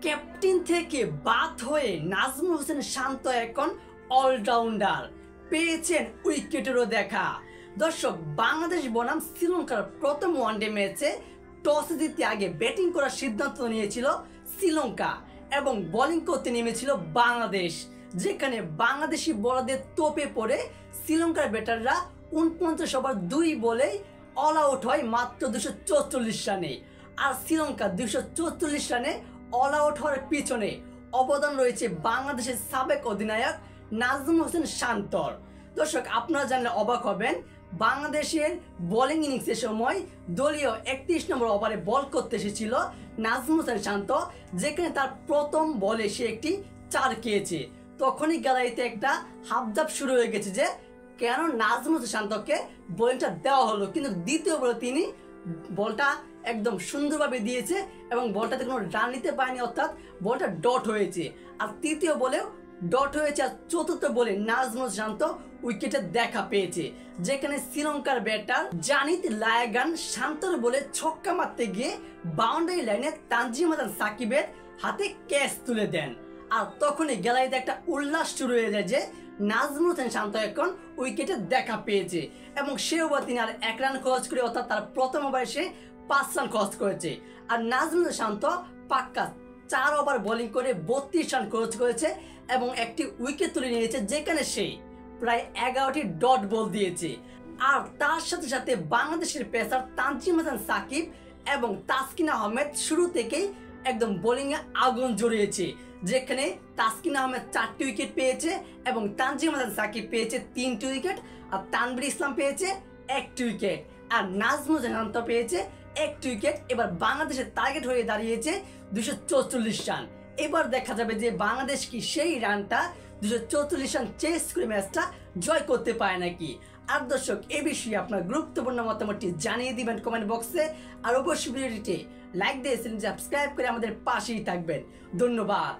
Captain থেকে বাদ হয়ে নাজমুল হোসেন শান্ত এখন অলরাউন্ডার, পেয়েছেন উইকেটেরও দেখা। দর্শক, বাংলাদেশ বনাম শ্রীলঙ্কার প্রথম ওয়ানডে ম্যাচে টস জিতে আগে ব্যাটিং করার সিদ্ধান্ত নিয়েছিল শ্রীলঙ্কা এবং বোলিং করতে নেমেছিল বাংলাদেশ, যেখানে বাংলাদেশি বোলারদের তোপে পড়ে শ্রীলঙ্কার ব্যাটাররা 49 ওভার 2 বলেই অল আউট হয় মাত্র 244 রানে। আর শ্রীলঙ্কা 244 রানে অল আউট হওয়ার পিছনে অবদান রয়েছে বাংলাদেশের সাবেক অধিনায়ক নাজমুল হোসেন শান্তর। দর্শক, আপনারা জানলে অবাক হবেন, বাংলাদেশের বোলিং ইনিংসের সময় দলীয় 31 নম্বর ওভারে বল করতে এসেছিল নাজমুল হোসেন শান্ত, যেখানে তার প্রথম বলে সে একটি 4 খেয়েছে। তখনই গ্যালারিতে একটা হাবজাব শুরু হয়ে গেছে যে কেন নাজমুল হোসেন শান্তকে বোলিংটা দেওয়া হলো, কিন্তু দ্বিতীয় বলে তিনি বলটা একদম সুন্দরভাবে দিয়েছে এবং বলটাতে কোনো রান নিতে পারেনি, অর্থাৎ বলটা ডট হয়েছে। আর তৃতীয় বলেও ডট হয়েছে। আর চতুর্থ বলে নাজমুল শান্ত উইকেটে দেখা পেয়েছে, যেখানে শ্রীলঙ্কার ব্যাটার জানিত লায়াগান শান্তর বলে ছক্কা মারতে গিয়ে বাউন্ডারি লাইনে তানজিম হাসান সাকিবের হাতে ক্যাচ তুলে দেন। আর তখনই গ্যালারিতে একটা উল্লাস শুরু হয়ে যায় যে নাজমুল হোসেন শান্ত এখন উইকেটে দেখা পেয়েছে এবং সে ওভার তিনি আর 1 রান খরচ করে, অর্থাৎ তার প্রথম ওভারে সে 5 রান খরচ করেছে। আর নাজমুল হোসেন শান্ত পাক্কা 4 ওভার বোলিং করে 32 রান খরচ করেছে এবং একটি উইকেট তুলে নিয়েছে, যেখানে সে প্রায় 11টি ডট বল দিয়েছে। আর তার সাথে সাথে বাংলাদেশের পেসার তানজিম হাসান সাকিব এবং তাসকিন আহমেদ শুরু থেকেই একদম বোলিংয়ে আগুন জ্বলিয়েছে, যেখানে তাসকিন আহমেদ 4টি উইকেট পেয়েছে এবং তানজিম হাসান সাকিব পেয়েছে 3টি উইকেট, আর তানভীর ইসলাম পেয়েছে 1টি উইকেট, আর নাজমুল হোসেন শান্ত পেয়েছে 1টি উইকেট। এবার বাংলাদেশের টার্গেট হয়ে দাঁড়িয়েছে 244 রান। এবার দেখা যাবে যে বাংলাদেশ কি সেই রানটা 244 রান চেস করে ম্যাচটা জয় করতে পারে নাকি। আর দর্শক, এই বিষয়ে আপনার গুরুত্বপূর্ণ মতামতটি জানিয়ে দিবেন কমেন্ট বক্সে। আর অবশ্যই ভিডিওটিতে লাইক দিয়ে সাবস্ক্রাইব করে আমাদের পাশেই থাকবেন। ধন্যবাদ।